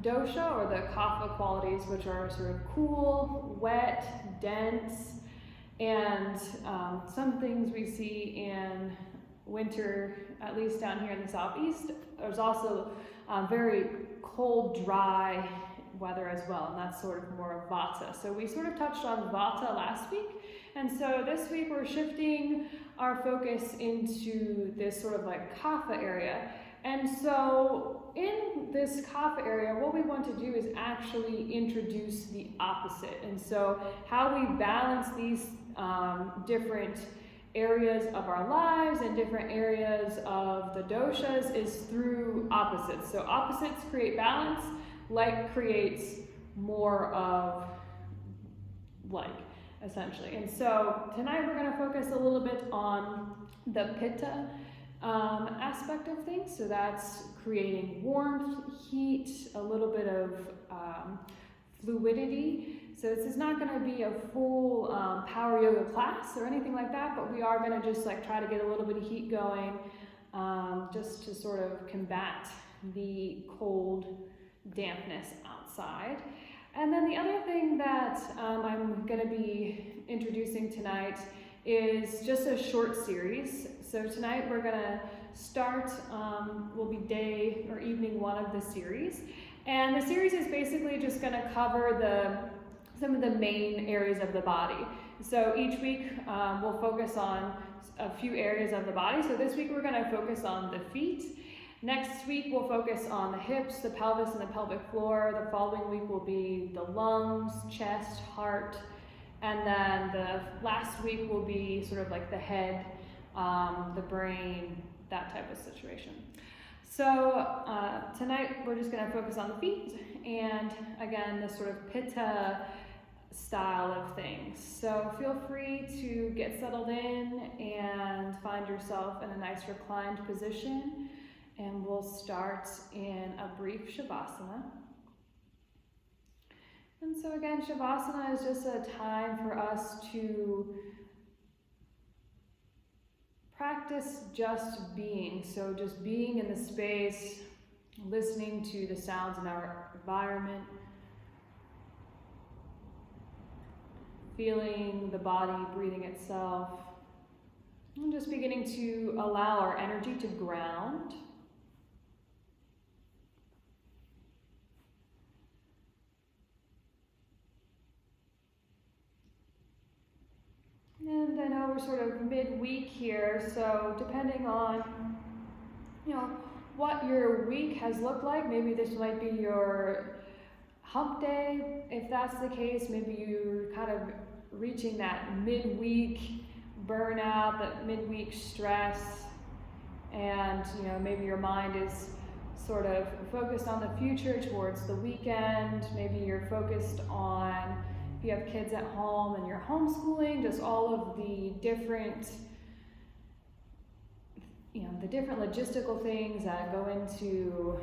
dosha, or the kapha qualities, which are sort of cool, wet, dense, and some things we see in winter, at least down here in the southeast. There's also very cold, dry weather as well, and that's sort of more of vata. So we sort of touched on vata last week, and so this week we're shifting our focus into this sort of like kapha area. And so in this kapha area, what we want to do is actually introduce the opposite. And so how we balance these different areas of our lives and different areas of the doshas is through opposites. So opposites create balance, like creates more of like, essentially. And so tonight we're going to focus a little bit on the pitta aspect of things. So that's creating warmth, heat, a little bit of fluidity. So this is not going to be a full power yoga class or anything like that, but we are going to just like try to get a little bit of heat going, just to sort of combat the cold dampness outside. And then the other thing that I'm going to be introducing tonight is just a short series. So tonight we're going to start, will be day or evening one of the series. And the series is basically just going to cover some of the main areas of the body. So each week we'll focus on a few areas of the body. So this week we're going to focus on the feet. Next week we'll focus on the hips, the pelvis, and the pelvic floor. The following week will be the lungs, chest, heart, and then the last week will be sort of like the head, the brain, that type of situation. So tonight we're just going to focus on the feet and again the sort of pitta style of things. So feel free to get settled in and find yourself in a nice reclined position. And we'll start in a brief Shavasana. And so again, Shavasana is just a time for us to practice just being. So just being in the space, listening to the sounds in our environment, feeling the body breathing itself, and just beginning to allow our energy to ground. And I know we're sort of mid-week here, so depending on, what your week has looked like, maybe this might be your hump day. If that's the case, maybe you're kind of reaching that midweek burnout, that midweek stress, and maybe your mind is sort of focused on the future towards the weekend. Maybe you're focused on, if you have kids at home and you're homeschooling, just all of the different logistical things that go into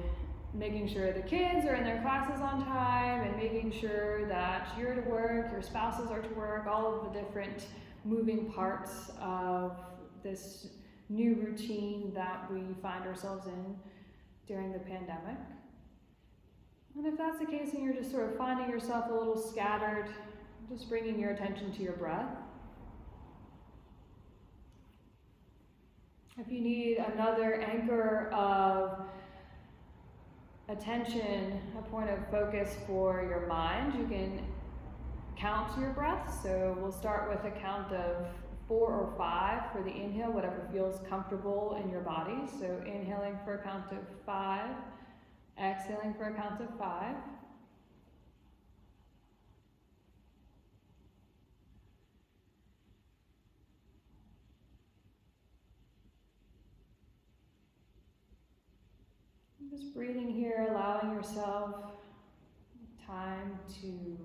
making sure the kids are in their classes on time and making sure that you're to work, your spouses are to work, all of the different moving parts of this new routine that we find ourselves in during the pandemic. And if that's the case and you're just sort of finding yourself a little scattered, just bringing your attention to your breath. If you need another anchor of attention, a point of focus for your mind, you can count your breath. So we'll start with a count of 4 or 5 for the inhale, whatever feels comfortable in your body. So inhaling for a count of 5, exhaling for a count of 5. Just breathing here, allowing yourself time to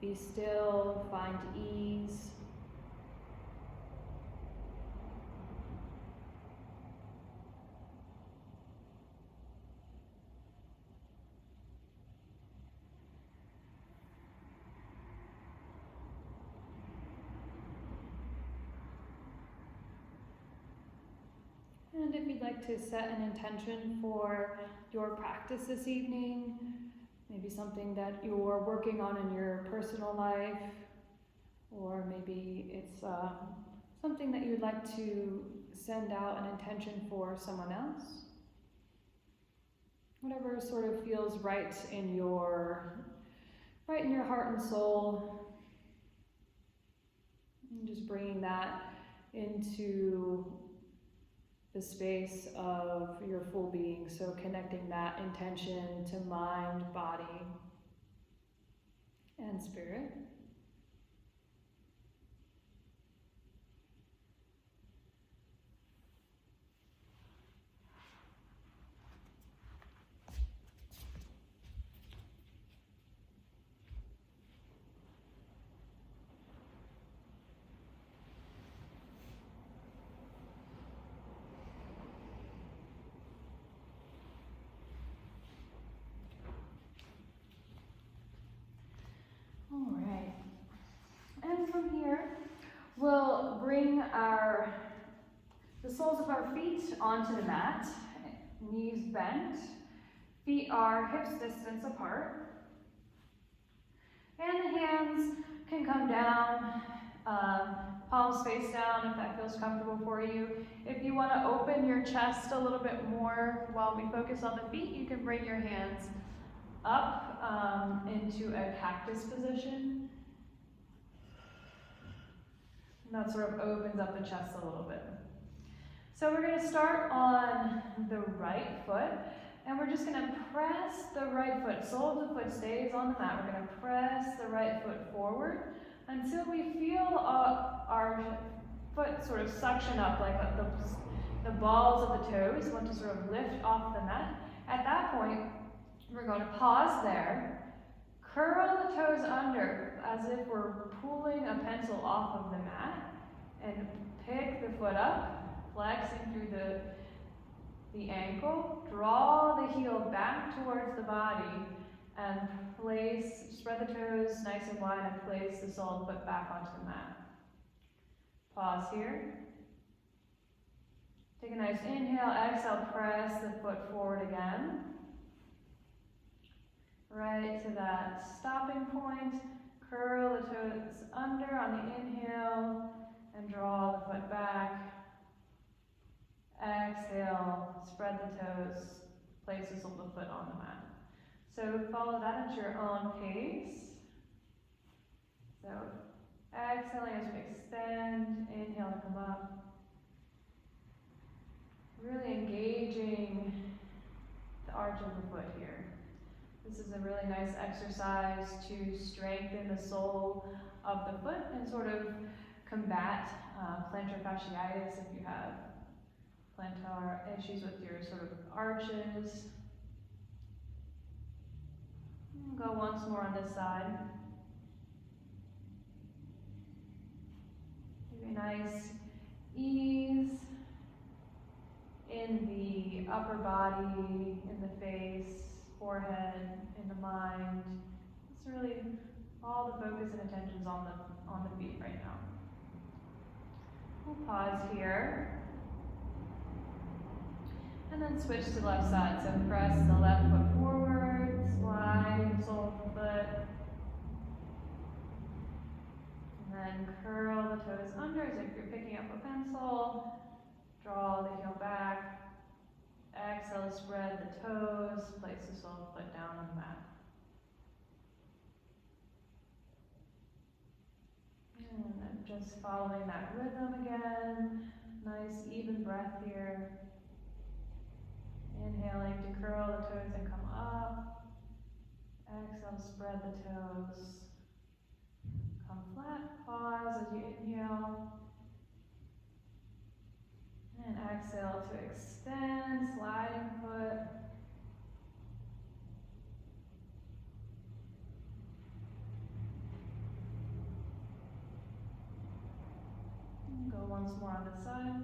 be still, find ease. And if you'd like to set an intention for your practice this evening, maybe something that you're working on in your personal life, or maybe it's something that you'd like to send out an intention for someone else. Whatever sort of feels right in your heart and soul. And just bringing that into the space of your full being. So connecting that intention to mind, body, and spirit. All right. And from here, we'll bring the soles of our feet onto the mat, knees bent, feet are hips distance apart, and the hands can come down, palms face down if that feels comfortable for you. If you want to open your chest a little bit more while we focus on the feet, you can bring your hands up into a cactus position. And that sort of opens up the chest a little bit. So we're going to start on the right foot, and we're just going to press the right foot. Sole of the foot stays on the mat. We're going to press the right foot forward until we feel our foot sort of suction up, like the balls of the toes want to sort of lift off the mat. At that point, we're going to pause there, curl the toes under as if we're pulling a pencil off of the mat, and pick the foot up, flexing through the ankle, draw the heel back towards the body, and spread the toes nice and wide and place the sole of the foot back onto the mat. Pause here. Take a nice inhale, exhale, press the foot forward again. Right to that stopping point, curl the toes under on the inhale and draw the foot back. Exhale, spread the toes, place the sole of the foot on the mat. So follow that at your own pace. So exhaling as we extend, inhale to come up. Really engaging the arch of the foot here. This is a really nice exercise to strengthen the sole of the foot and sort of combat plantar fasciitis if you have plantar issues with your sort of arches. Go once more on this side. Give a nice ease in the upper body, in the face, forehead, in the mind. It's really all the focus and attention's on the feet right now. We'll pause here. And then switch to the left side. So press the left foot forward, slide the sole of the foot. And then curl the toes under as if you're picking up a pencil. Draw the heel back. Exhale, spread the toes, place the sole of the foot down on the mat. And then just following that rhythm again. Nice even breath here. Inhaling to curl the toes and come up. Exhale, spread the toes. Come flat, pause as you inhale. And exhale to extend, sliding foot. And go once more on this side.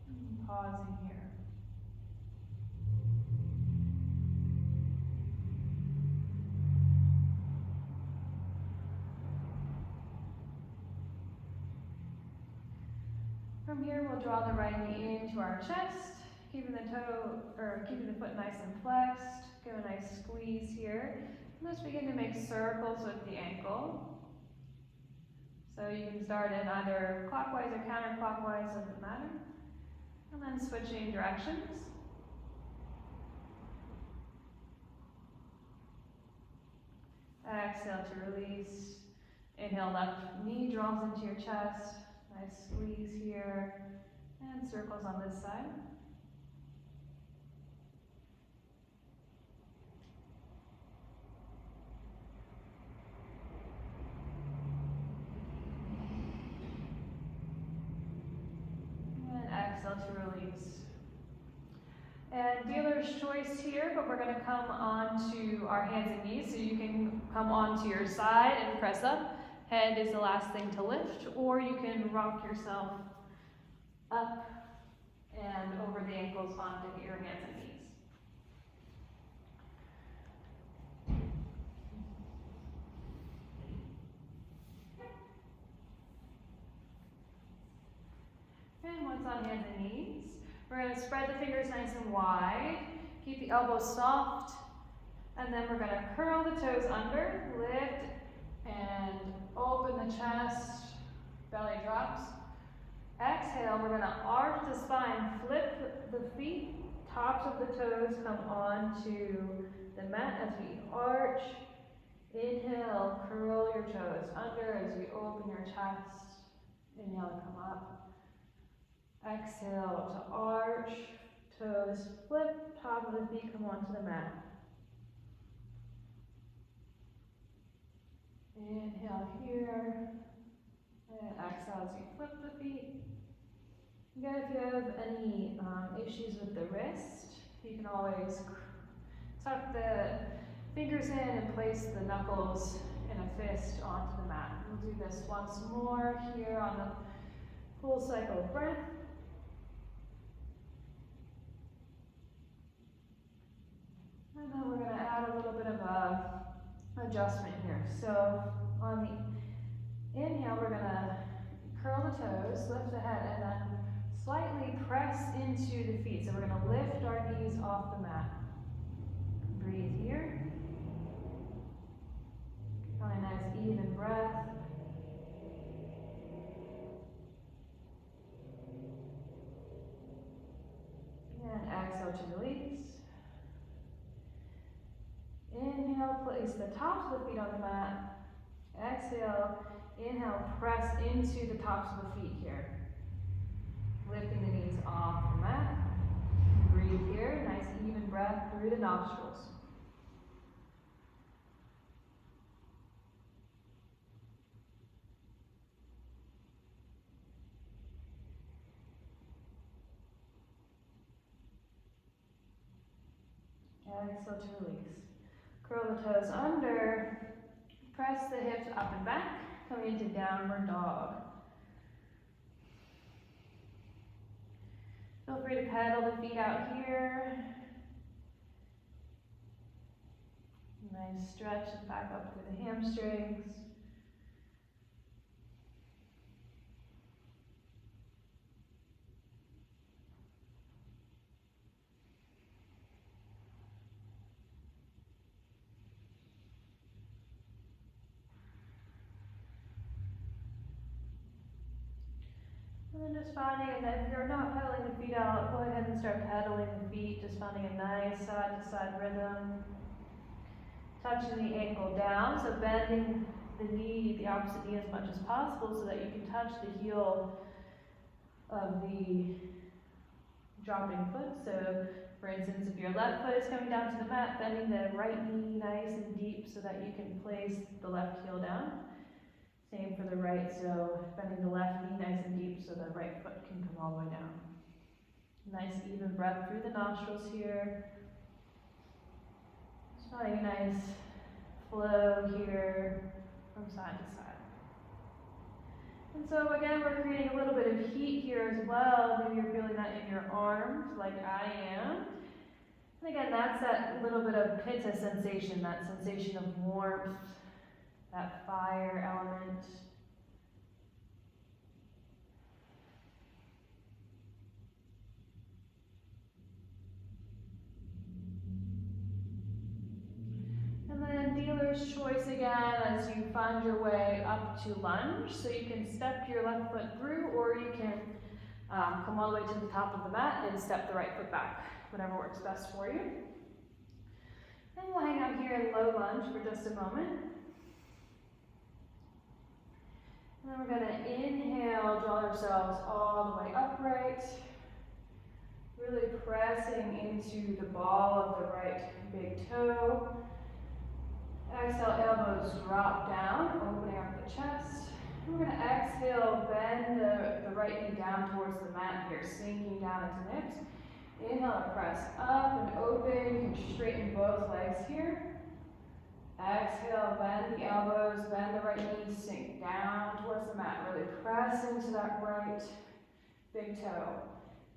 And pausing here. From here, we'll draw the right knee into our chest, keeping the foot nice and flexed. Give a nice squeeze here. Let's begin to make circles with the ankle. So you can start in either clockwise or counterclockwise, doesn't matter. And then switching directions. Exhale to release. Inhale, left knee draws into your chest. Nice squeeze here. And circles on this side. And exhale to release. And dealer's choice here, but we're going to come onto our hands and knees, so you can come onto your side and press up. Head is the last thing to lift, or you can rock yourself up and over the ankles onto your hands and knees. And once on hands and knees, we're going to spread the fingers nice and wide, keep the elbows soft, and then we're going to curl the toes under, lift, and open the chest, belly drops. Exhale, we're going to arch the spine, flip the feet, tops of the toes come onto the mat as we arch. Inhale, curl your toes under as you open your chest. Inhale to come up. Exhale to arch, toes flip, top of the feet come onto the mat. Inhale here, and exhale as you flip the feet. Again, if you have any issues with the wrist, you can always tuck the fingers in and place the knuckles in a fist onto the mat. We'll do this once more here on the full cycle of breath. And then we're going to add a little bit of a adjustment here. So on the inhale, we're going to curl the toes, lift the head, and then slightly press into the feet. So we're going to lift our knees off the mat. Breathe here. Find a nice even breath. And exhale to release. Inhale, place the tops of the feet on the mat. Exhale, inhale, press into the tops of the feet here. Lifting the knees off the mat. Breathe here, nice even breath through the nostrils. Exhale to release. Curl the toes under, press the hips up and back, coming into downward dog. Feel free to pedal the feet out here. Nice stretch back up through the hamstrings. And then just finding, and if you're not pedaling the feet out, go ahead and start pedaling the feet, just finding a nice side-to-side rhythm. Touching the ankle down, so bending the knee, the opposite knee as much as possible so that you can touch the heel of the dropping foot. So for instance, if your left foot is coming down to the mat, bending the right knee nice and deep so that you can place the left heel down. Same for the right, so bending the left knee nice and deep so the right foot can come all the way down. Nice even breath through the nostrils here. Just finding a nice flow here from side to side. And so again, we're creating a little bit of heat here as well. Maybe you're feeling that in your arms like I am. And again, that's that little bit of pitta sensation, that sensation of warmth, that fire element. And then dealer's choice again as you find your way up to lunge. So you can step your left foot through, or you can come all the way to the top of the mat and step the right foot back, whatever works best for you. And we'll hang out here in low lunge for just a moment. And then we're going to inhale, draw ourselves all the way upright, really pressing into the ball of the right big toe. Exhale, elbows drop down, opening up the chest. And we're going to exhale, bend the right knee down towards the mat here, sinking down into the hips. Inhale to press up and open. You can straighten both legs here. Exhale, bend the elbows, bend the right knee, sink down towards the mat. Really press into that right big toe.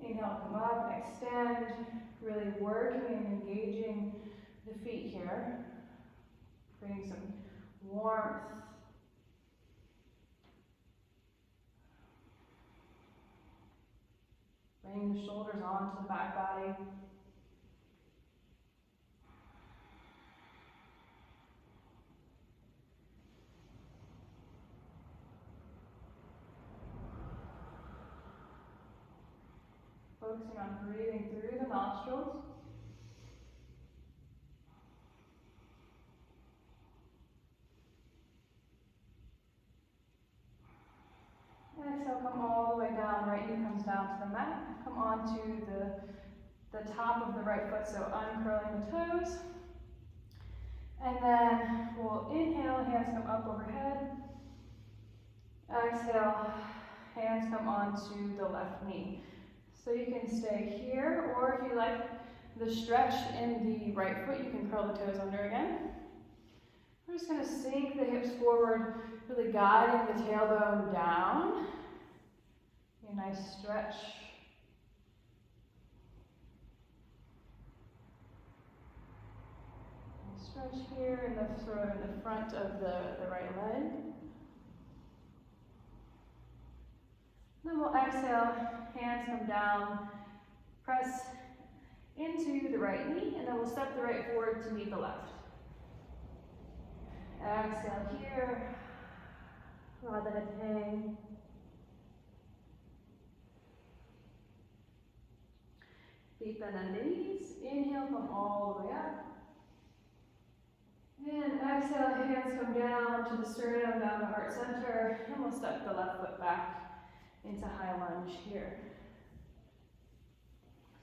Inhale, come up and extend. Really working and engaging the feet here. Creating some warmth. Bring the shoulders onto the back body. Focusing on breathing through the nostrils. Exhale, come all the way down. Right knee comes down to the mat. Come onto the top of the right foot, so uncurling the toes. And then we'll inhale, hands come up overhead. Exhale, hands come onto the left knee. So you can stay here, or if you like the stretch in the right foot, you can curl the toes under again. We're just going to sink the hips forward, really guiding the tailbone down. A nice stretch. Stretch here in the sort of in the front of the right leg. Then we'll exhale, hands come down, press into the right knee, and then we'll step the right forward to meet the left. Exhale here, allow the head to hang. Feet bend on the knees. Inhale, come all the way up. And exhale, hands come down to the sternum, down the heart center, and we'll step the left foot back into high lunge here.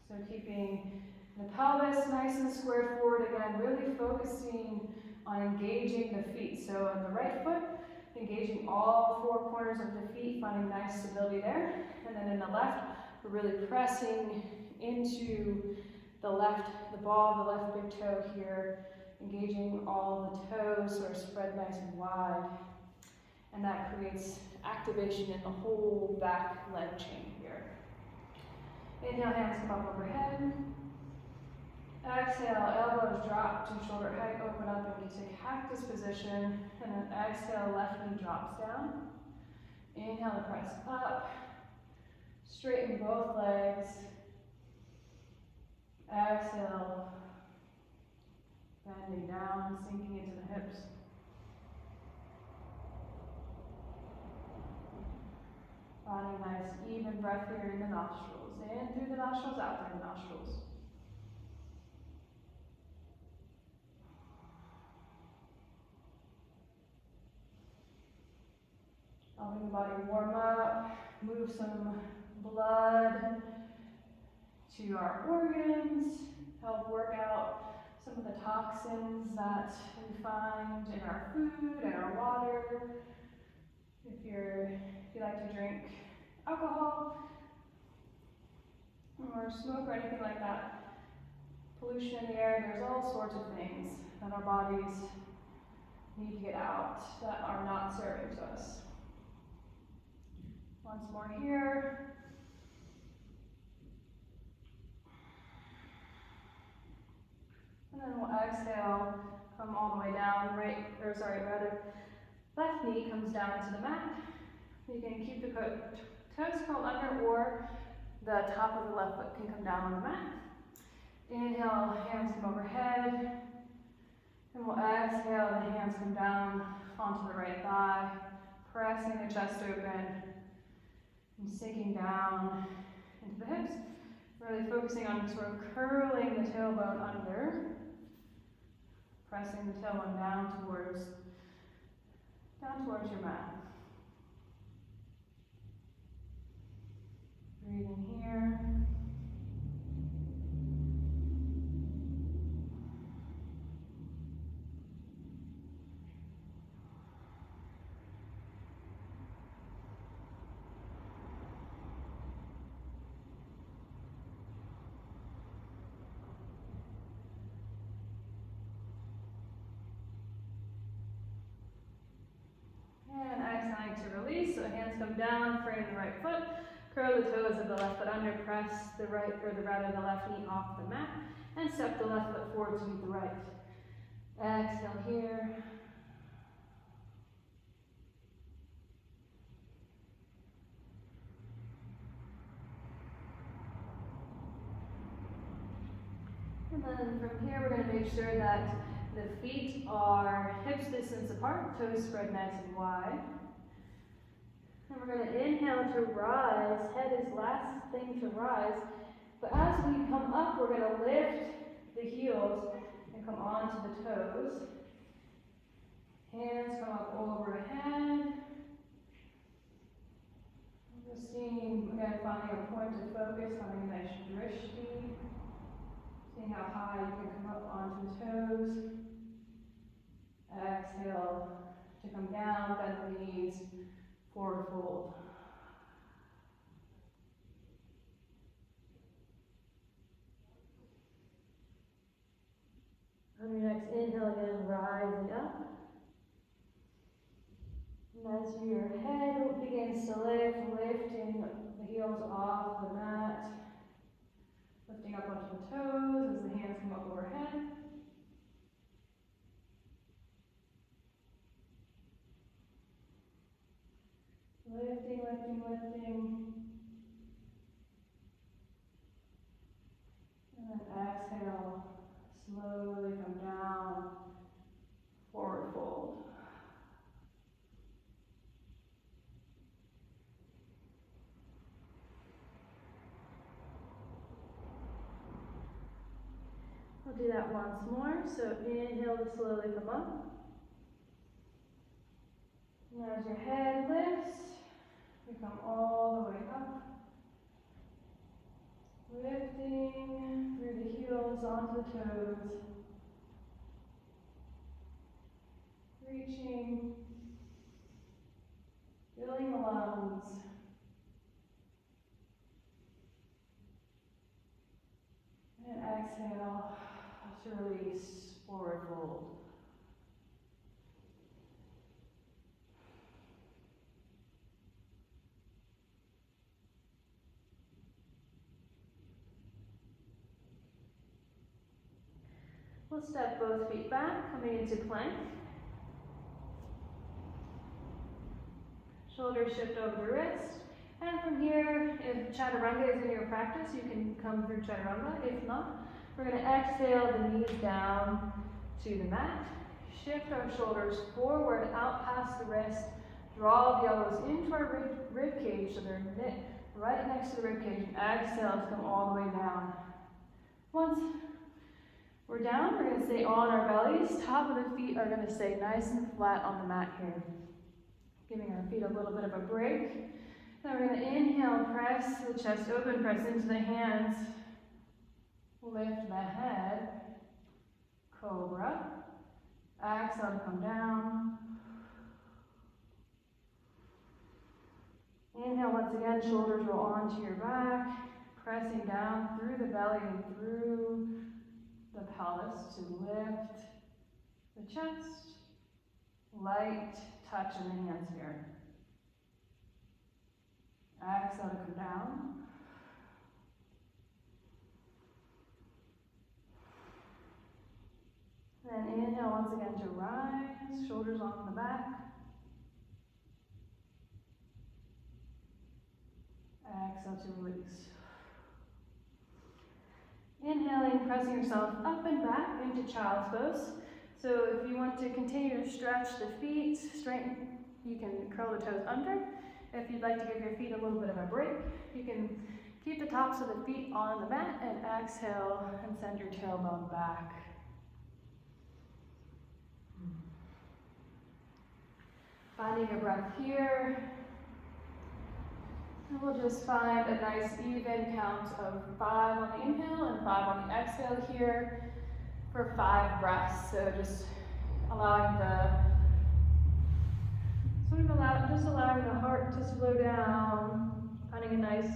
So keeping the pelvis nice and squared forward again, really focusing on engaging the feet. So on the right foot, engaging all four corners of the feet, finding nice stability there. And then in the left, we're really pressing into the left, the ball of the left big toe here, engaging all the toes, sort of spread nice and wide. And that creates activation in the whole back leg chain here. Inhale, hands come up overhead. Exhale, elbows drop to shoulder height, open up into cactus position. And then exhale, left knee drops down. Inhale to press up. Straighten both legs. Exhale, bending down, sinking into the hips. Finding nice even breath here in the nostrils. In through the nostrils, out through the nostrils. Helping the body warm up, move some blood to our organs, help work out some of the toxins that we find in our food and our water. If you like to drink alcohol or smoke or anything like that, pollution in the air, there's all sorts of things that our bodies need to get out that are not serving to us. Once more here. And then we'll exhale, come all the way down, left knee comes down to the mat. You can keep the toes curled under, or the top of the left foot can come down on the mat. Inhale, hands come overhead. And we'll exhale, the hands come down onto the right thigh, pressing the chest open and sinking down into the hips. Really focusing on sort of curling the tailbone under, pressing the tailbone down towards your mat. Breathe in here. And exhaling to release, so hands come down, frame the right foot, curl the toes of the left foot under, press the right, or the left knee off the mat, and step the left foot forward to meet the right. Exhale here. And then from here, we're going to make sure that the feet are hips distance apart, toes spread nice and wide. And we're going to inhale to rise. Head is last thing to rise. But as we come up, we're going to lift the heels and come onto the toes. Hands come up overhead. Just seeing, again, finding a point of focus, finding a nice drishti. Seeing how high you can come up onto the toes. Exhale to come down, bend the knees, forward fold. On your next inhale again, rising up. And as your head begins to lift, lifting the heels off the mat, lifting up onto the toes as the hands come up overhead. Lifting, lifting, lifting. And then exhale, slowly come down, forward fold. We'll do that once more. So inhale to slowly come up. And as your head lifts, you come all the way up. Lifting through the heels onto the toes. Reaching, filling the lungs. And exhale to release, forward fold. We'll step both feet back, coming into plank. Shoulders shift over the wrist. And from here, if chaturanga is in your practice, you can come through chaturanga. If not, we're going to exhale the knees down to the mat. Shift our shoulders forward, out past the wrist. Draw the elbows into our rib cage so they're knit right next to the rib cage. And exhale to come all the way down. Once we're down, we're going to stay on our bellies. Top of the feet are going to stay nice and flat on the mat here. Giving our feet a little bit of a break. Then we're going to inhale, press the chest open, press into the hands. Lift the head. Cobra. Exhale to come down. Inhale once again, shoulders roll onto your back. Pressing down through the belly and through the pelvis to lift the chest. Light touch in the hands here. Exhale to come down. Then inhale once again to rise, shoulders on the back. Exhale to release. Inhaling, pressing yourself up and back into child's pose. So if you want to continue to stretch the feet, straighten, you can curl the toes under. If you'd like to give your feet a little bit of a break, you can keep the tops of the feet on the mat and exhale and send your tailbone back. Finding your breath here. And we'll just find a nice even count of 5 on the inhale and 5 on the exhale here for 5 breaths. So just allowing allowing the heart to slow down, finding a nice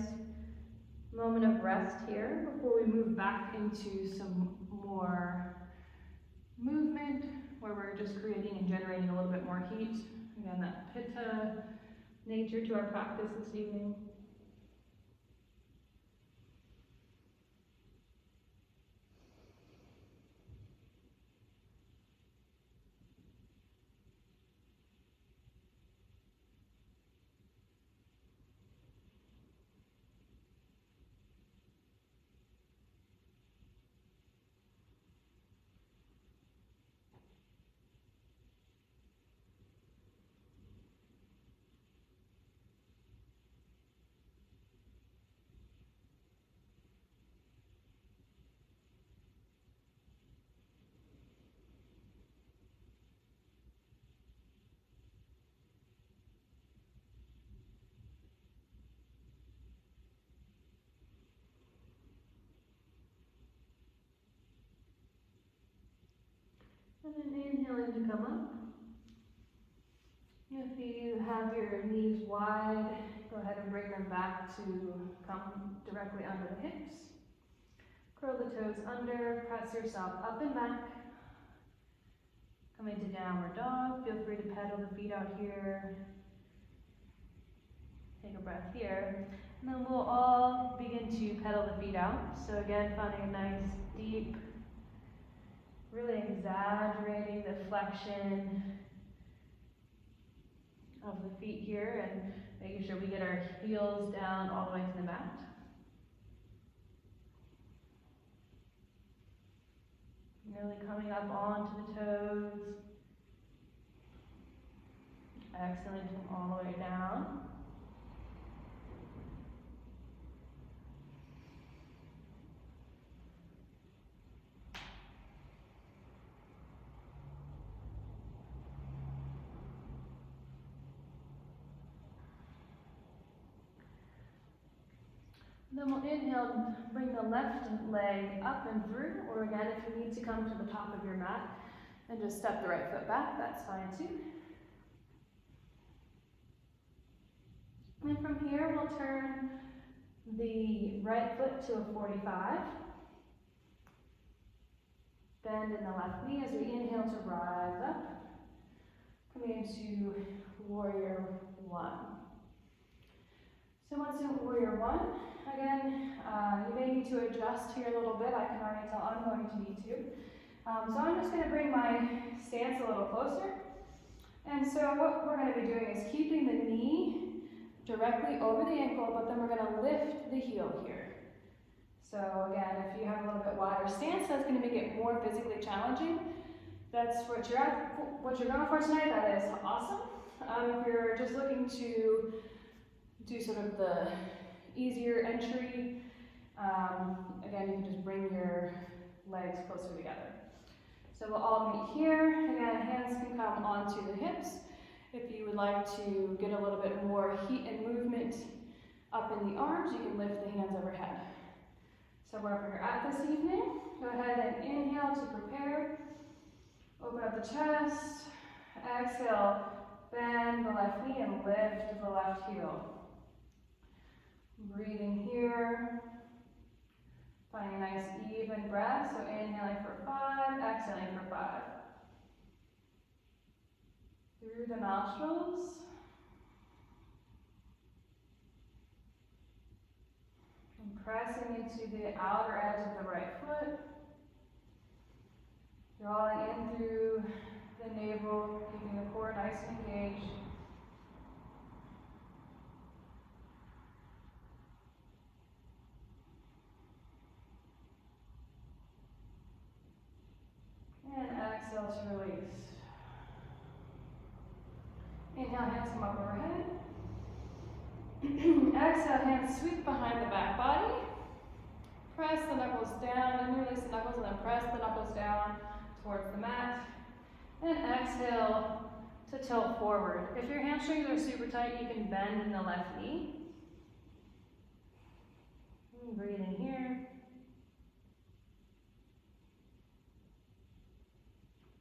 moment of rest here before we move back into some more movement where we're just creating and generating a little bit more heat. Again, that pitta nature to our practice this evening. And then inhaling to come up. If you have your knees wide, go ahead and bring them back to come directly under the hips. Curl the toes under, press yourself up and back. Come into downward dog. Feel free to pedal the feet out here. Take a breath here. And then we'll all begin to pedal the feet out. So again, finding a nice deep, really exaggerating the flexion of the feet here and making sure we get our heels down all the way to the mat. Really coming up onto the toes. Exhaling to come all the way down. Then we'll inhale, bring the left leg up and through, or again, if you need to come to the top of your mat and just step the right foot back, that's fine too. And from here, we'll turn the right foot to a 45. Bend in the left knee as we inhale to rise up. Coming into warrior one. So once in warrior one, again, you may need to adjust here a little bit. I can already tell I'm going to need to. So I'm just going to bring my stance a little closer. And so what we're going to be doing is keeping the knee directly over the ankle, but then we're going to lift the heel here. So again, if you have a little bit wider stance, that's going to make it more physically challenging. That's what you're going for tonight. That is awesome. If you're just looking to do sort of the easier entry, again, you can just bring your legs closer together. So we'll all meet here. Again, hands can come onto the hips. If you would like to get a little bit more heat and movement up in the arms, you can lift the hands overhead. So wherever you're at this evening, go ahead and inhale to prepare. Open up the chest. Exhale, bend the left knee and lift the left heel. Breathing here. Finding a nice even breath. So inhaling for 5, exhaling for 5. Through the nostrils. And pressing into the outer edge of the right foot. Drawing in through the navel, keeping the core nice and engaged. And exhale to Inhale, hands come up overhead. Exhale, hands sweep behind the back body. Press the knuckles down and release the knuckles, and then press the knuckles down towards the mat. And exhale to tilt forward. If your hamstrings are super tight, you can bend in the left knee. And breathe in here.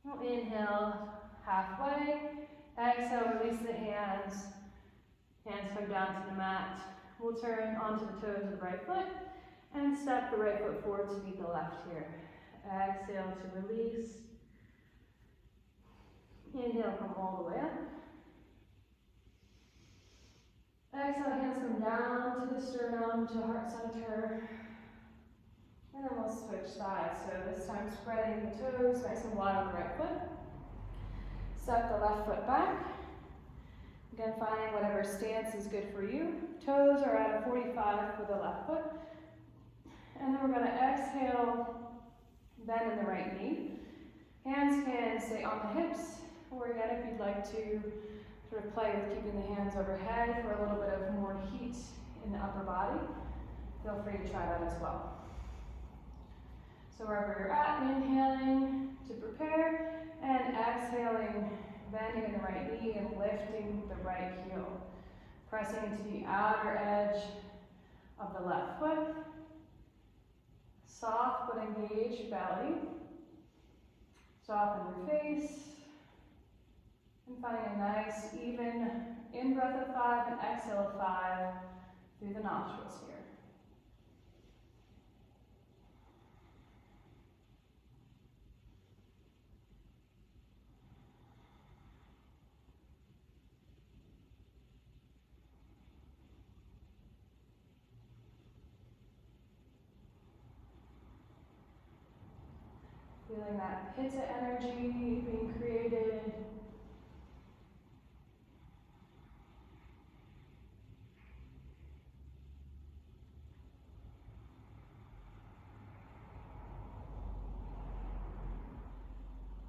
We'll inhale halfway. Exhale, release the hands. Hands come down to the mat. We'll turn onto the toes of the right foot and step the right foot forward to meet the left here. Exhale to release. Inhale, come all the way up. Exhale, hands come down to the sternum, to heart center. And then we'll switch sides. So this time spreading the toes nice and wide on the right foot. Step the left foot back. Again, finding whatever stance is good for you. Toes are at a 45 for the left foot. And then we're going to exhale, bend in the right knee. Hands can stay on the hips, or again, if you'd like to sort of play with keeping the hands overhead for a little bit of more heat in the upper body, feel free to try that as well. So wherever you're at, inhaling to prepare, and exhaling, bending in the right knee and lifting the right heel. Pressing into the outer edge of the left foot. Soft but engaged belly. Soften your face. And finding a nice, even in-breath of 5 and exhale of 5 through the nostrils here. Feeling that pitta energy being created.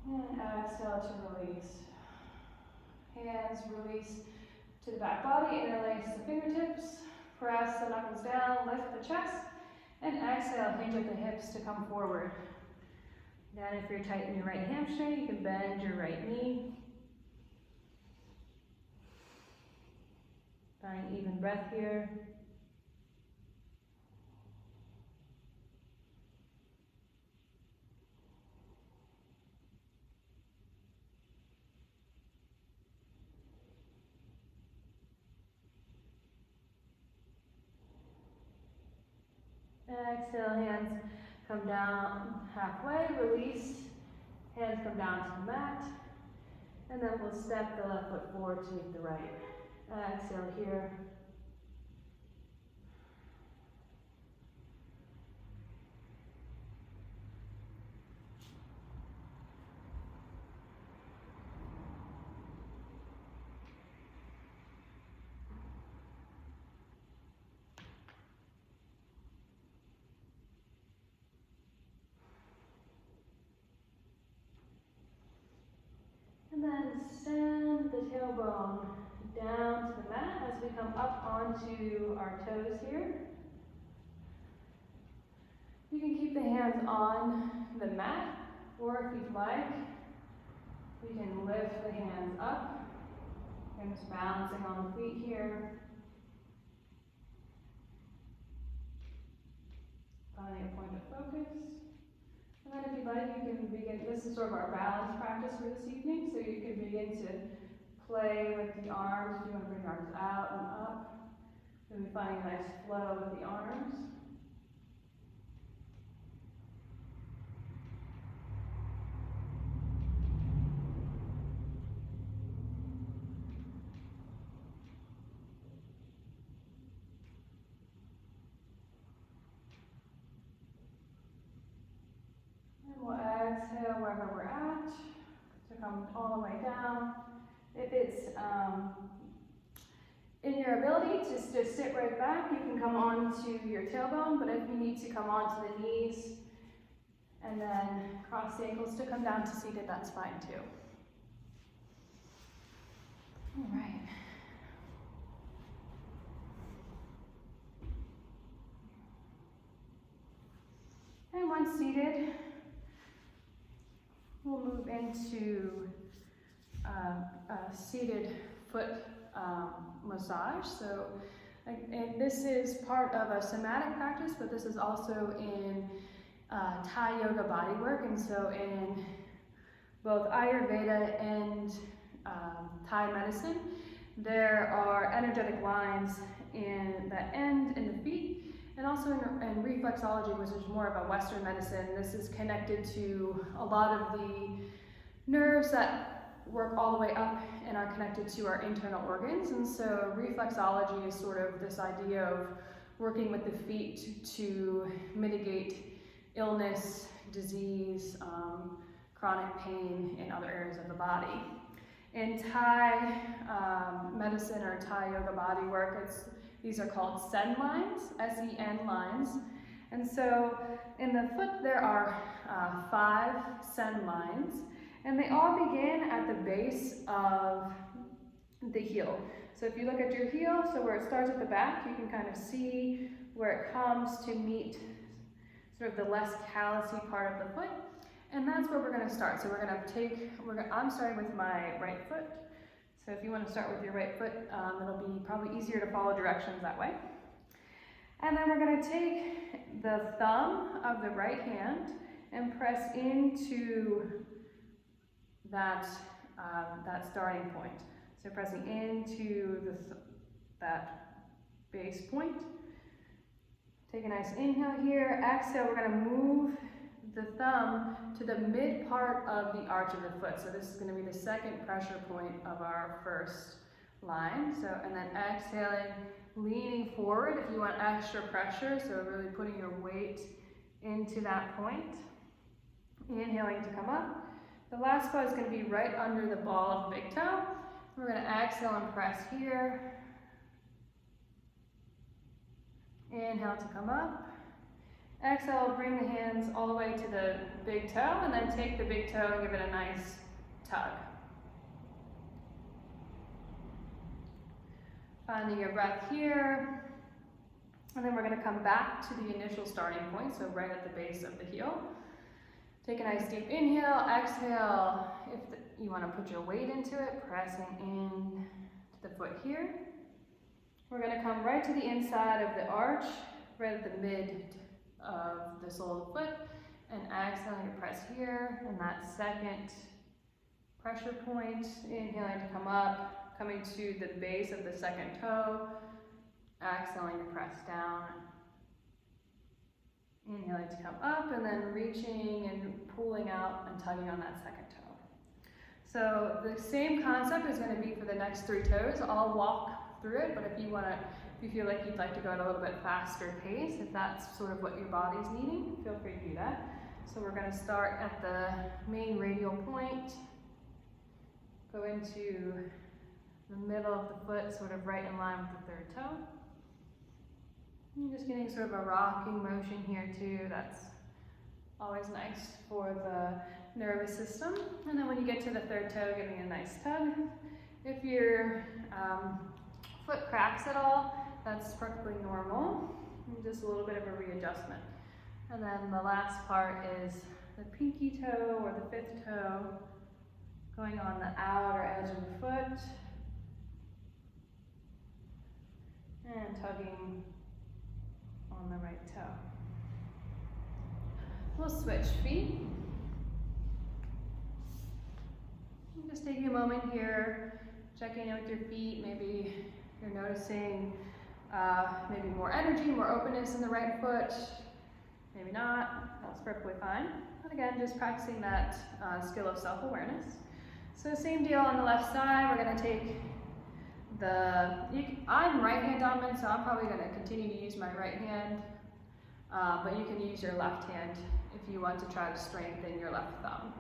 And exhale to release. Hands release to the back body, interlace the fingertips. Press the knuckles down, lift the chest. And exhale, hinge at the hips to come forward. Then if you're tight in your right hamstring, you can bend your right knee. Find even breath here. Exhale, hands come down halfway, release. Hands come down to the mat. And then we'll step the left foot forward to meet the right. Exhale here. And then send the tailbone down to the mat as we come up onto our toes here. You can keep the hands on the mat, or if you'd like, we can lift the hands up. I'm just balancing on the feet here. Finding a point of focus. And then if you'd like, you can begin, this is sort of our balance practice for this evening, so you can begin to play with the arms. If you want to bring your arms out and up, maybe finding a nice flow with the arms. We'll exhale wherever we're at to come all the way down. If it's in your ability to just sit right back, you can come onto your tailbone, but if you need to come onto the knees and then cross the ankles to come down to seated, that's fine too. All right. And once seated, we'll move into a seated foot massage. So, and this is part of a somatic practice, but this is also in Thai yoga bodywork. And so in both Ayurveda and Thai medicine, there are energetic lines in the end in the feet, and also in reflexology, which is more of a Western medicine. This is connected to a lot of the nerves that work all the way up and are connected to our internal organs. And so reflexology is sort of this idea of working with the feet to mitigate illness, disease, chronic pain in other areas of the body. In Thai medicine or Thai yoga body work, these are called Sen lines, S-E-N lines. And so in the foot there are 5 Sen lines, and they all begin at the base of the heel. So if you look at your heel, so where it starts at the back, you can kind of see where it comes to meet sort of the less callousy part of the foot. And that's where we're going to start. So we're going to take, I'm starting with my right foot. So if you want to start with your right foot, it'll be probably easier to follow directions that way. And then we're going to take the thumb of the right hand and press into that starting point. So pressing into that base point. Take a nice inhale here. Exhale, we're going to move the thumb to the mid part of the arch of the foot. So this is going to be the second pressure point of our first line. So, and then exhaling, leaning forward if you want extra pressure. So really putting your weight into that point. Inhaling to come up. The last spot is going to be right under the ball of the big toe. We're going to exhale and press here. Inhale to come up. Exhale, bring the hands all the way to the big toe, and then take the big toe and give it a nice tug. Finding your breath here. And then we're going to come back to the initial starting point, so right at the base of the heel. Take a nice deep inhale, exhale. If you want to put your weight into it, pressing in to the foot here. We're going to come right to the inside of the arch, right at the mid of the sole of the foot, and exhaling to press here, and that second pressure point. Inhaling to come up, coming to the base of the second toe, exhaling to press down. Inhaling to come up, and then reaching and pulling out and tugging on that second toe. So the same concept is going to be for the next 3 toes. I'll walk through it, but if you feel like you'd like to go at a little bit faster pace, if that's sort of what your body's needing, feel free to do that. So we're going to start at the main radial point, go into the middle of the foot, sort of right in line with the third toe. You're just getting sort of a rocking motion here too. That's always nice for the nervous system. And then when you get to the third toe, giving a nice tug. If your foot cracks at all, that's perfectly normal. And just a little bit of a readjustment. And then the last part is the pinky toe or the 5th toe going on the outer edge of the foot and tugging on the right toe. We'll switch feet. Just taking a moment here, checking in with your feet. Maybe you're noticing maybe more energy, more openness in the right foot. Maybe not. That's perfectly fine. And again, just practicing that skill of self-awareness. So same deal on the left side. We're going to take I'm right hand dominant, so I'm probably going to continue to use my right hand, but you can use your left hand if you want to try to strengthen your left thumb.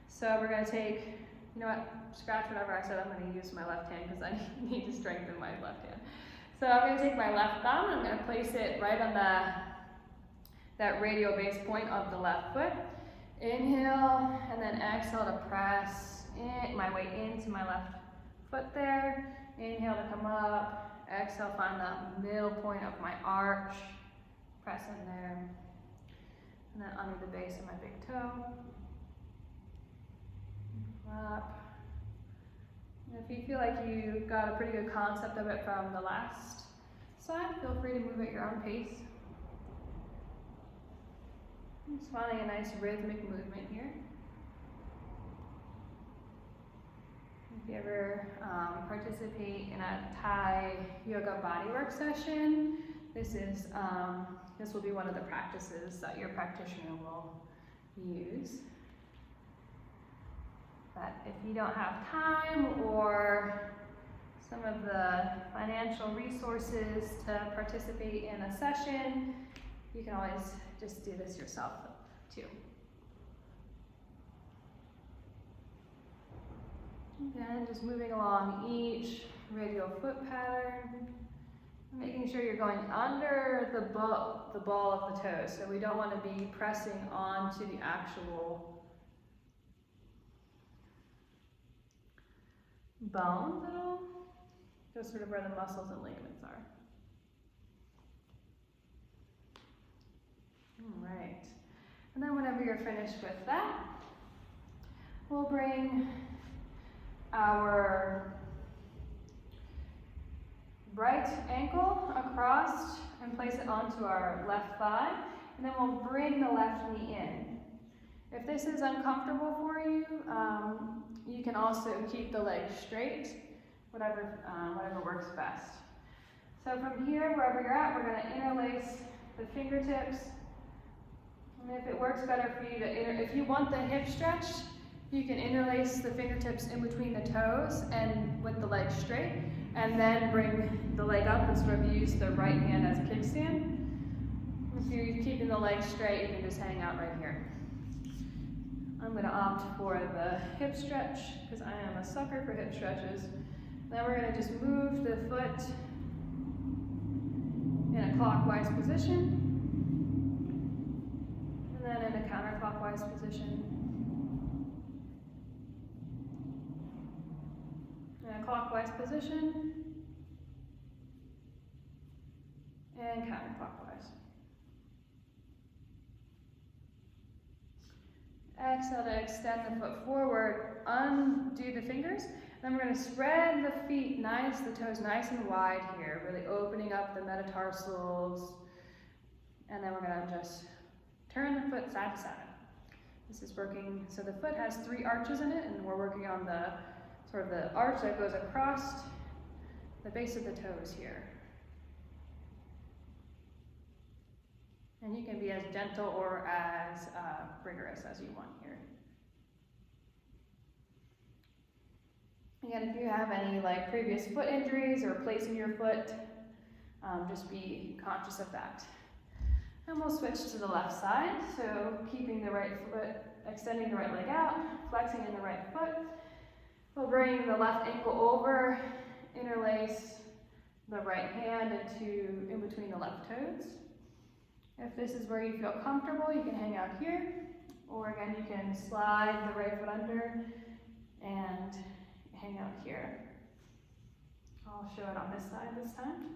So we're going to take, you know what, scratch whatever I said, I'm going to use my left hand because I need to strengthen my left hand. So I'm going to take my left thumb and I'm going to place it right on that radial base point of the left foot. Inhale, and then exhale to press my weight into my left foot there. Inhale to come up. Exhale, find that middle point of my arch. Press in there. And then under the base of my big toe. Up. And if you feel like you got a pretty good concept of it from the last side, feel free to move at your own pace. Just finding a nice rhythmic movement here. If you ever participate in a Thai yoga bodywork session, this will be one of the practices that your practitioner will use. But if you don't have time or some of the financial resources to participate in a session, you can always just do this yourself too. Again, just moving along each radial foot pattern, making sure you're going under the ball of the toes. So we don't want to be pressing onto the actual bones at all, just sort of where the muscles and ligaments are. All right, and then whenever you're finished with that, we'll bring our right ankle across and place it onto our left thigh, and then we'll bring the left knee in. If this is uncomfortable for you, you can also keep the leg straight, whatever works best. So from here, wherever you're at, we're going to interlace the fingertips. And if it works better for you if you want the hip stretch, you can interlace the fingertips in between the toes and with the leg straight, and then bring the leg up and sort of use the right hand as a kickstand. If you're keeping the leg straight, you can just hang out right here. I'm going to opt for the hip stretch because I am a sucker for hip stretches. Then we're going to just move the foot in a clockwise position, and then in a counterclockwise position, in a clockwise position, and counterclockwise. Exhale to extend the foot forward, undo the fingers. Then we're going to spread the feet nice, the toes nice and wide here, really opening up the metatarsals. And then we're going to just turn the foot side to side. This is working, so the foot has 3 arches in it, and we're working on the sort of the arch that goes across the base of the toes here. And you can be as gentle or as rigorous as you want here. Again, if you have any previous foot injuries or placing your foot, just be conscious of that. And we'll switch to the left side. So keeping the right foot, extending the right leg out, flexing in the right foot. We'll bring the left ankle over, interlace the right hand in between the left toes. If this is where you feel comfortable, you can hang out here, or again, you can slide the right foot under and hang out here. I'll show it on this side this time,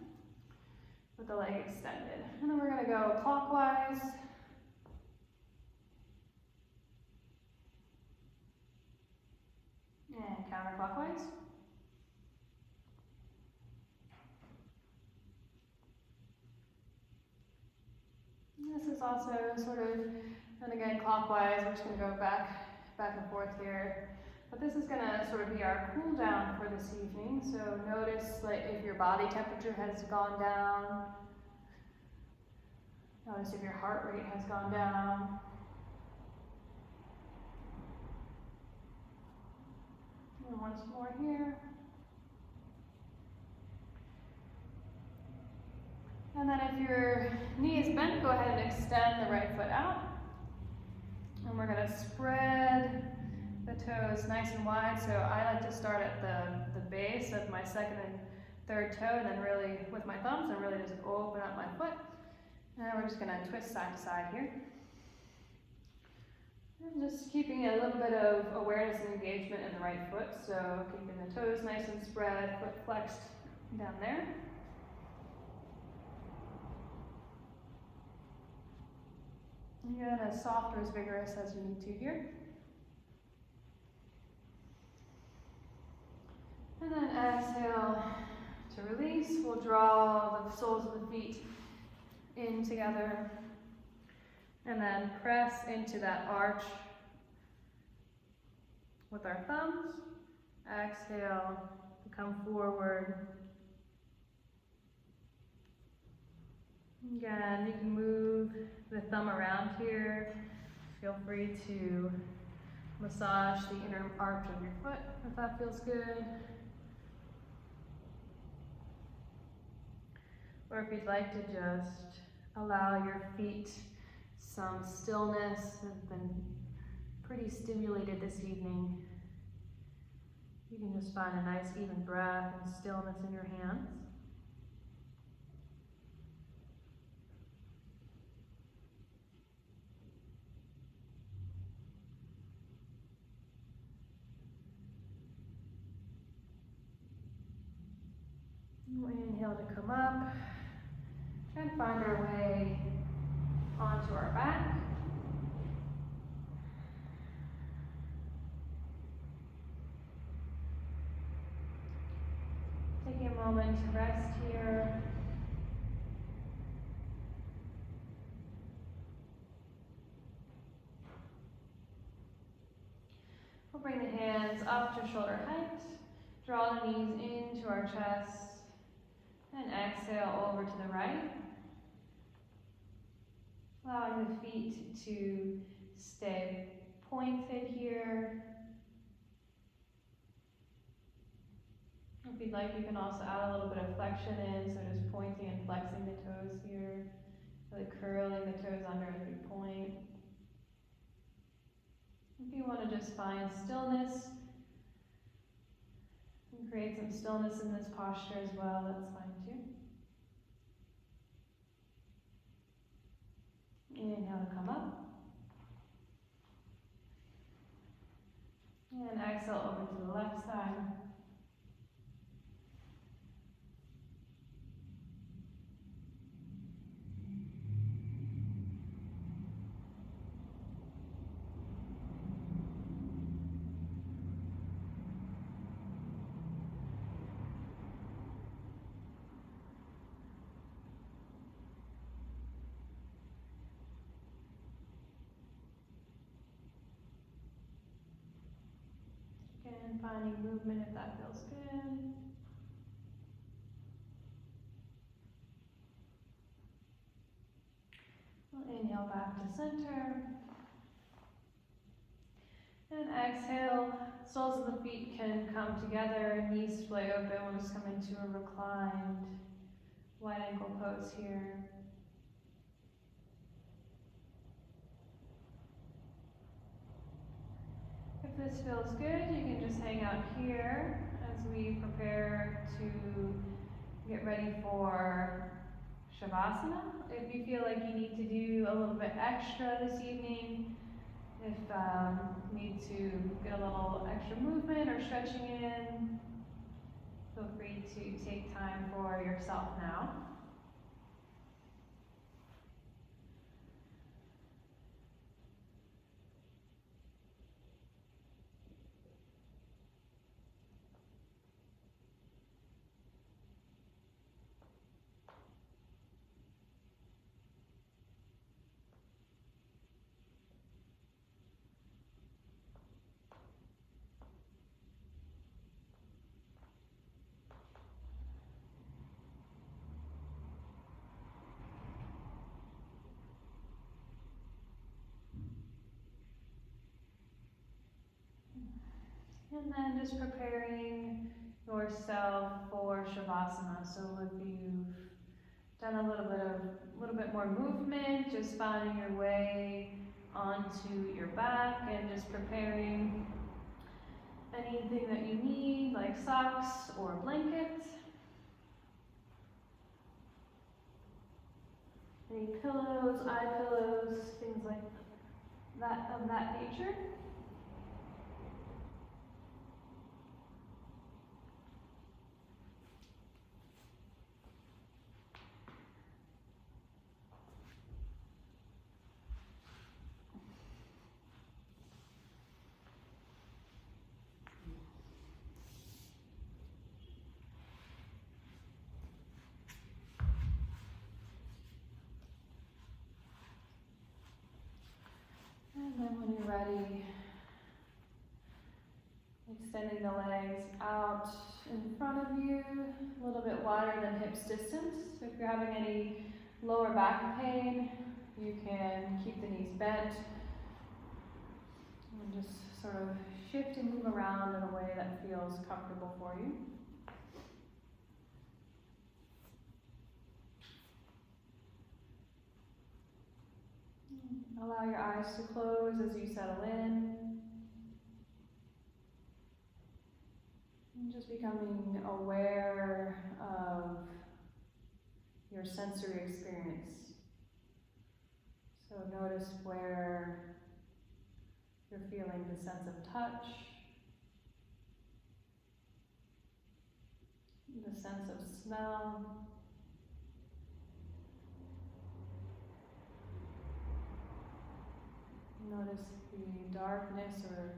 with the leg extended. And then we're going to go clockwise, and counterclockwise. This is also sort of, and again, clockwise. We're just going to go back and forth here. But this is going to sort of be our cool down for this evening. So notice if your body temperature has gone down. Notice if your heart rate has gone down. And once more here. And then if your knee is bent, go ahead and extend the right foot out. And we're going to spread the toes nice and wide. So I like to start at the base of my second and third toe, and then really with my thumbs, and really just open up my foot. And we're just going to twist side to side here. And just keeping a little bit of awareness and engagement in the right foot, so keeping the toes nice and spread, foot flexed down there. And get as soft or as vigorous as you need to here. And then exhale to release. We'll draw the soles of the feet in together. And then press into that arch with our thumbs. Exhale to come forward. Again, you can move the thumb around here. Feel free to massage the inner arch of your foot if that feels good. Or if you'd like to just allow your feet some stillness. Have been pretty stimulated this evening. You can just find a nice even breath and stillness in your hands. We'll inhale to come up and find our way onto our back. Taking a moment to rest here. We'll bring the hands up to shoulder height. Draw the knees into our chest. And exhale over to the right. Allowing the feet to stay pointed here. If you'd like, you can also add a little bit of flexion in, so just pointing and flexing the toes here. Really curling the toes under as we point. If you want to just find stillness and create some stillness in this posture as well, that's fine too. Inhale to come up. And exhale over to the left side. And finding movement if that feels good. We'll inhale back to center. And exhale, soles of the feet can come together, knees splay open. We'll just come into a reclined wide ankle pose here. If this feels good, you can just hang out here as we prepare to get ready for Shavasana. If you feel like you need to do a little bit extra this evening, if you need to get a little extra movement or stretching in, feel free to take time for yourself now. And then just preparing yourself for Shavasana. So if you've done a little bit more movement, just finding your way onto your back and just preparing anything that you need, like socks or blankets. Any pillows, eye pillows, things like that nature. And then when you're ready, extending the legs out in front of you, a little bit wider than hips distance. So if you're having any lower back pain, you can keep the knees bent and just sort of shift and move around in a way that feels comfortable for you. Allow your eyes to close as you settle in. And just becoming aware of your sensory experience. So notice where you're feeling the sense of touch, the sense of smell, notice the darkness, or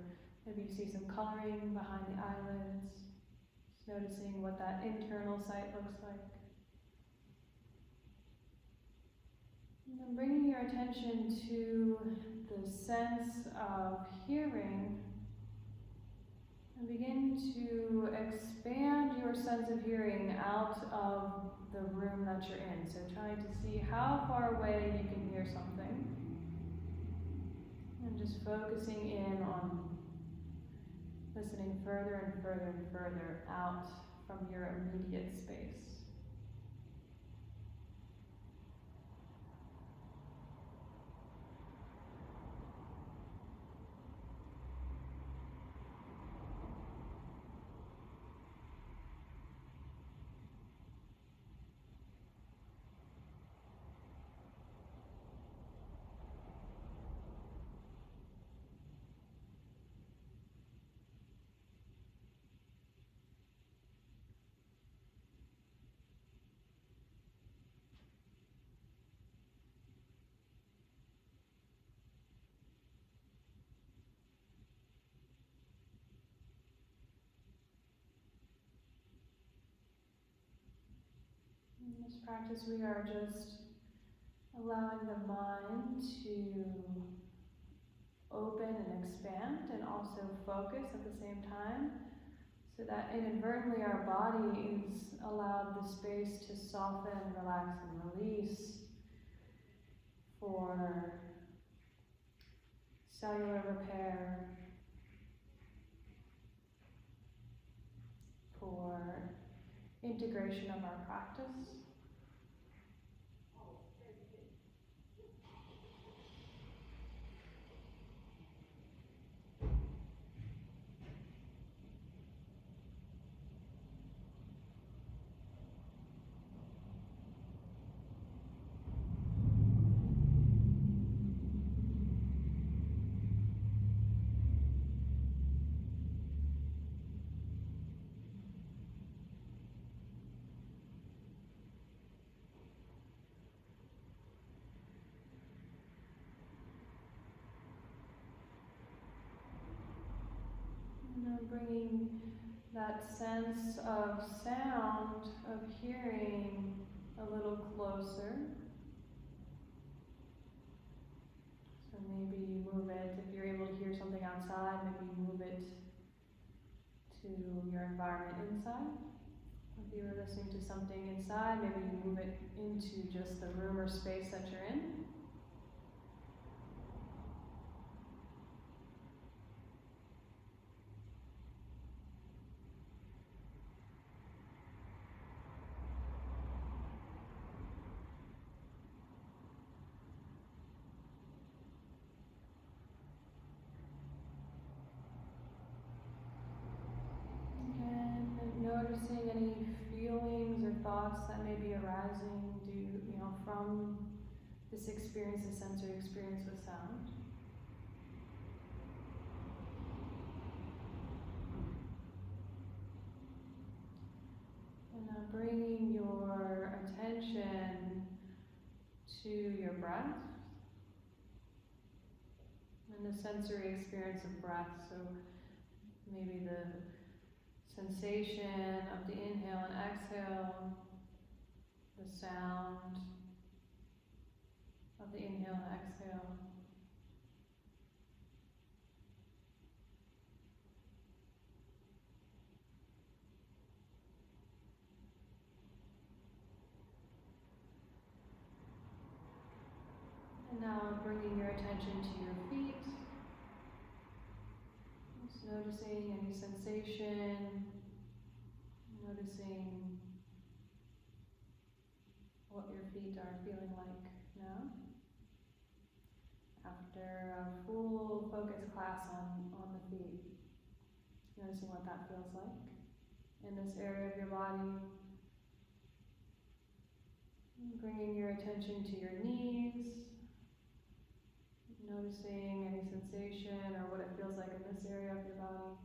maybe you see some coloring behind the eyelids. Just noticing what that internal sight looks like. And then bringing your attention to the sense of hearing, and begin to expand your sense of hearing out of the room that you're in. So trying to see how far away you can hear something. And just focusing in on listening further and further and further out from your immediate space. In this practice, we are just allowing the mind to open and expand and also focus at the same time, so that inadvertently our body is allowed the space to soften, relax, and release for cellular repair, for integration of our practice. And then bringing that sense of sound, of hearing, a little closer. So maybe you move it, if you're able to hear something outside, maybe you move it to your environment inside. If you were listening to something inside, maybe you move it into just the room or space that you're in. Noticing any feelings or thoughts that may be arising from this experience, the sensory experience with sound. bringing your attention to your breath and the sensory experience of breath. So maybe the sensation of the inhale and exhale, the sound of the inhale and exhale. And now bringing your attention to your feet. Just noticing any sensation, noticing what your feet are feeling like now. After a full focus class on the feet, noticing what that feels like in this area of your body. Bringing your attention to your knees, noticing any sensation or what it feels like in this area of your body.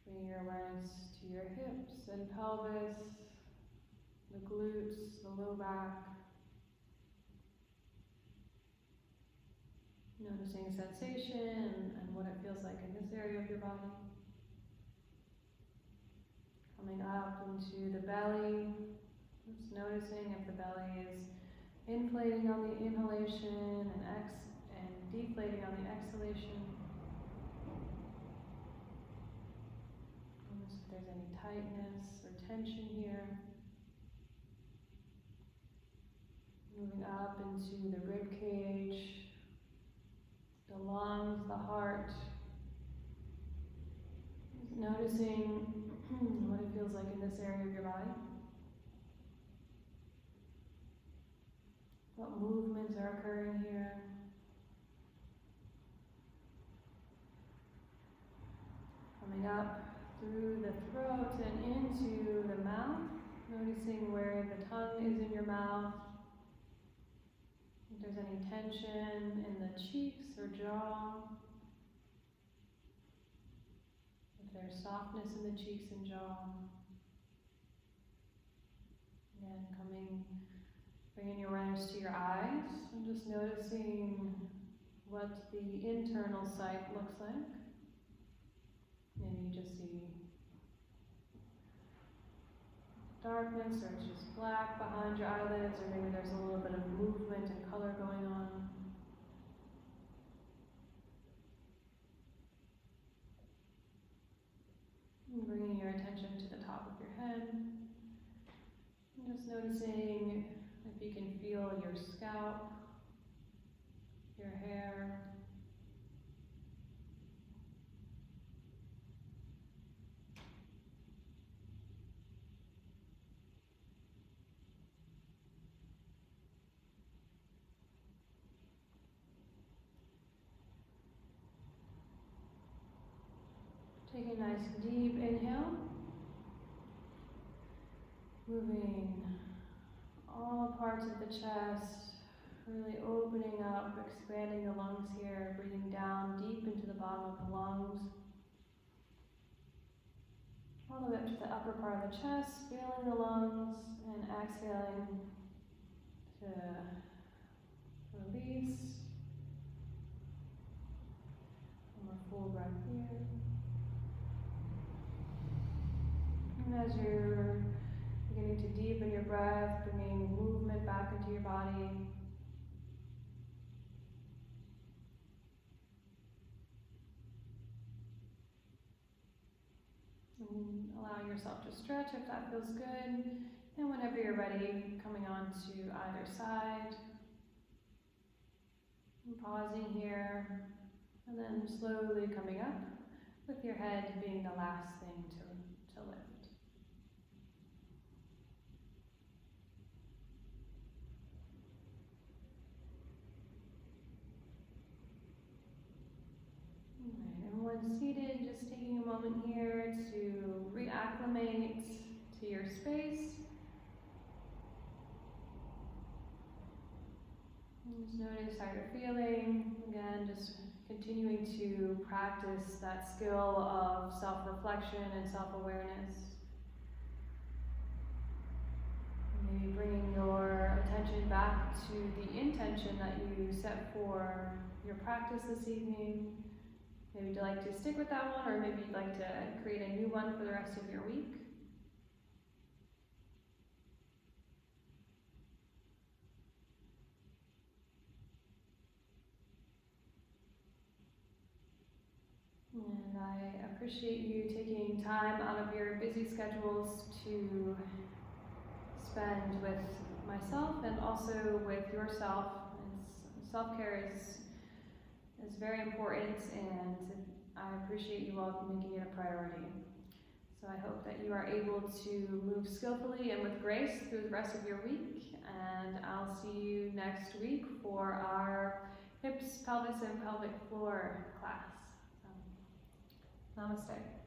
Bringing your awareness to your hips and pelvis, the glutes, the low back. Noticing sensation and what it feels like in this area of your body. Coming up into the belly, just noticing if the belly is inflating on the inhalation and deflating on the exhalation. Notice if there's any tightness or tension here. Moving up into the rib cage, the lungs, the heart. Just noticing what it feels like in this area of your body. What movements are occurring here? Coming up through the throat and into the mouth, noticing where the tongue is in your mouth. If there's any tension in the cheeks or jaw. If there's softness in the cheeks and jaw. Again, bringing your awareness to your eyes and just noticing what the internal sight looks like. Maybe you just see darkness or it's just black behind your eyelids, or maybe there's a little bit of movement and color going on. And bringing your attention to the top of your head. And just noticing if you can feel your scalp, your hair. Take a nice deep inhale. Moving all parts of the chest, really opening up, expanding the lungs here, breathing down deep into the bottom of the lungs. All the way up to the upper part of the chest, feeling the lungs, and exhaling to release. One more full breath here. And as you're beginning to deepen your breath, bringing movement back into your body. And allowing yourself to stretch if that feels good. And whenever you're ready, coming on to either side. And pausing here, and then slowly coming up, with your head being the last thing to lift. And once seated, just taking a moment here to reacclimate to your space. And just notice how you're feeling. Again, just continuing to practice that skill of self-reflection and self-awareness. Maybe bringing your attention back to the intention that you set for your practice this evening. Maybe you'd like to stick with that one, or maybe you'd like to create a new one for the rest of your week. And I appreciate you taking time out of your busy schedules to spend with myself and also with yourself. Self-care is very important, and I appreciate you all making it a priority. So I hope that you are able to move skillfully and with grace through the rest of your week, and I'll see you next week for our hips, pelvis, and pelvic floor class. Namaste.